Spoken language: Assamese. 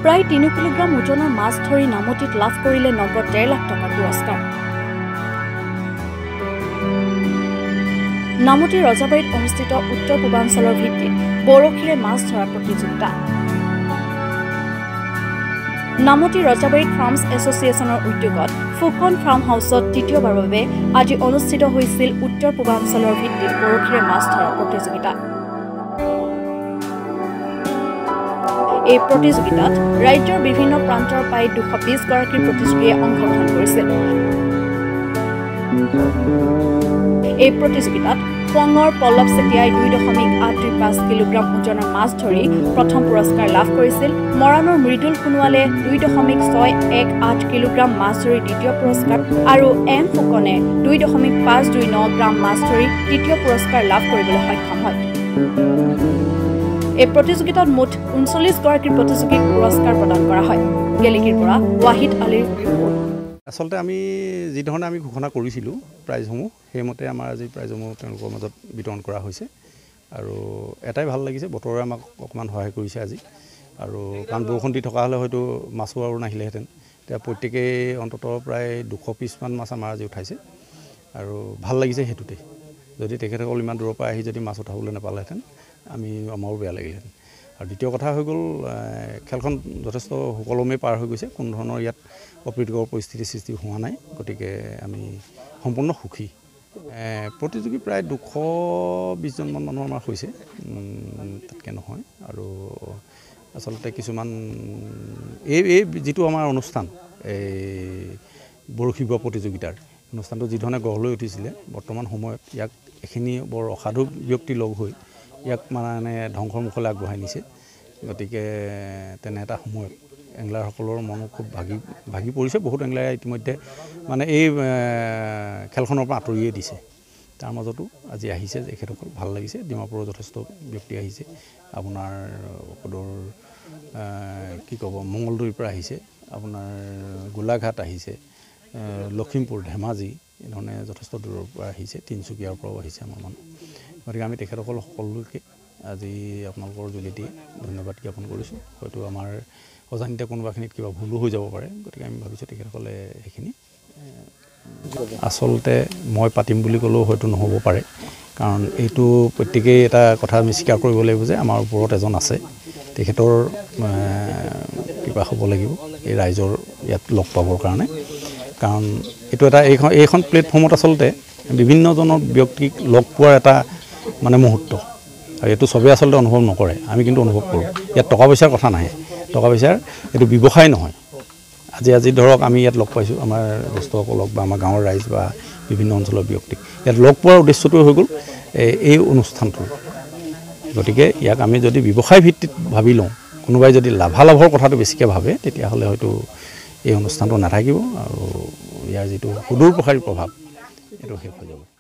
প্ৰায় 3 কিলোগ্ৰাম ওজনৰ মাছ ধৰি নামতিত লাভ কৰিলে নগদ 1.5 লাখ টকাৰ পুৰস্কাৰ। নামতি ৰজাবাৰীত অনুষ্ঠিত উত্তৰ পূৰ্বাঞ্চলৰ ভিত্তিত বৰশীৰে মাছ ধৰা প্ৰতিযোগিতা। নামতি ৰজাবাৰীত ফাৰ্মছ এছ'চিয়েশ্যনৰ উদ্যোগত ফুকন ফাৰ্ম হাউচত তৃতীয়বাৰৰ বাবে আজি অনুষ্ঠিত হৈছিল উত্তৰ পূৰ্বাঞ্চলৰ ভিত্তিত বৰশীৰে মাছ ধৰা প্ৰতিযোগিতা। এই প্ৰতিযোগিতাত ৰাজ্যৰ বিভিন্ন প্ৰান্তৰ প্ৰায় 220 গৰাকী প্ৰতিযোগীয়ে অংশগ্ৰহণ কৰিছিল। এই প্ৰতিযোগিতাত খোৱাঙৰ পল্লৱ চেতিয়াই 2.825 কিলোগ্ৰাম ওজনৰ মাছ ধৰি প্ৰথম পুৰস্কাৰ লাভ কৰিছিল। মৰাণৰ মৃদুল সোণোৱালে 2.618 কিলোগ্ৰাম মাছ ধৰি দ্বিতীয় পুৰস্কাৰ আৰু এম ফুকনে 2.529 গ্ৰাম মাছ ধৰি তৃতীয় পুৰস্কাৰ লাভ কৰিবলৈ সক্ষম হয়। এই প্ৰতিযোগিতাত মুঠ 39 গৰাকী প্ৰতিযোগীক পুৰস্কাৰ প্ৰদান কৰা হয়। গেলেকীৰ পৰা ৱাহিদ আলীৰ ৰিপৰ্ট। আচলতে আমি যি ধৰণে আমি ঘোষণা কৰিছিলোঁ প্ৰাইজসমূহ, সেইমতে আমাৰ আজি প্ৰাইজসমূহ তেওঁলোকৰ মাজত বিতৰণ কৰা হৈছে আৰু এটাই ভাল লাগিছে, বতৰে আমাক অকণমান সহায় কৰিছে আজি। আৰু কাৰণ বৰষুণ দি থকা হ'লে হয়তো মাছো আৰু নাহিলেহেঁতেন। এতিয়া প্ৰত্যেকেই অন্ততঃ প্ৰায় 200 পিছমান মাছ আমাৰ আজি উঠাইছে আৰু ভাল লাগিছে সেইটোতে। যদি তেখেতসকল ইমান দূৰৰ পৰা আহি যদি মাছ উঠাবলৈ নাপালেহেঁতেন আমাৰো বেয়া লাগিলহেঁতেন। আৰু দ্বিতীয় কথা হৈ গ'ল, খেলখন যথেষ্ট সুকলমে পাৰ হৈ গৈছে, কোনো ধৰণৰ ইয়াত অপ্ৰীতিকৰ পৰিস্থিতিৰ সৃষ্টি হোৱা নাই, গতিকে আমি সম্পূৰ্ণ সুখী। প্ৰতিযোগী প্ৰায় 220জনমান মানুহ আমাৰ হৈছে, তাতকৈ নহয়। আৰু আচলতে কিছুমান এই যিটো আমাৰ অনুষ্ঠান, এই বৰশী বোৱা প্ৰতিযোগিতাৰ অনুষ্ঠানটো যিধৰণে গঢ় লৈ উঠিছিলে, বৰ্তমান সময়ত ইয়াক এখিনি বৰ অসাধু ব্যক্তি লগ হৈ ইয়াক মানে ধ্বংসৰ মুখলৈ আগবঢ়াই নিছে। গতিকে তেনে এটা সময়ত এংলাৰসকলৰ মনো খুব ভাগি পৰিছে। বহুত এংলাৰে ইতিমধ্যে মানে এই খেলখনৰ পৰা আঁতৰিয়ে দিছে। তাৰ মাজতো আজি আহিছে তেখেতসকল, ভাল লাগিছে। ডিমাপুৰৰ যথেষ্ট ব্যক্তি আহিছে, আপোনাৰ সদৰ কি ক'ব মঙলদৈৰ পৰা আহিছে, আপোনাৰ গোলাঘাট আহিছে, লখিমপুৰ, ধেমাজি, এনেধৰণে যথেষ্ট দূৰৰ পৰা আহিছে, তিনিচুকীয়াৰ পৰাও আহিছে আমাৰ মানুহ। গতিকে আমি তেখেতসকল সকলোকে আজি আপোনালোকৰ যোগেদি ধন্যবাদ জ্ঞাপন কৰিছোঁ। হয়তো আমাৰ অজানিতে কোনোবাখিনিত কিবা ভুলো হৈ যাব পাৰে, গতিকে আমি ভাবিছোঁ তেখেতসকলে সেইখিনি আচলতে মই পাতিম বুলি ক'লেও হয়তো নহ'ব পাৰে, কাৰণ এইটো প্ৰত্যেকেই এটা কথা আমি স্বীকাৰ কৰিব লাগিব যে আমাৰ ওপৰত এজন আছে, তেখেতৰ কিবা হ'ব লাগিব এই ৰাইজৰ ইয়াত লগ পাবৰ কাৰণে। কাৰণ এইটো এটা এইখন প্লেটফৰ্মত আচলতে বিভিন্নজনৰ ব্যক্তিক লগ পোৱাৰ এটা মানে মুহূৰ্ত, আৰু এইটো চবেই আচলতে অনুভৱ নকৰে, আমি কিন্তু অনুভৱ কৰোঁ। ইয়াত টকা পইচাৰ কথা নাহে, টকা পইচাৰ এইটো ব্যৱসায় নহয়। আজি ধৰক আমি ইয়াত লগ পাইছোঁ আমাৰ জ্যেষ্ঠসকলক বা আমাৰ গাঁৱৰ ৰাইজ বা বিভিন্ন অঞ্চলৰ ব্যক্তিক, ইয়াত লগ পোৱাৰ উদ্দেশ্যটো হৈ গ'ল এই অনুষ্ঠানটো। গতিকে ইয়াক আমি যদি ব্যৱসায় ভিত্তিত ভাবি লওঁ, কোনোবাই যদি লাভালাভৰ কথাটো বেছিকৈ ভাবে, তেতিয়াহ'লে হয়তো এই অনুষ্ঠানটো নাথাকিব আৰু ইয়াৰ যিটো সুদূৰ প্ৰসাৰী প্ৰভাৱ এইটো শেষ হৈ যাব।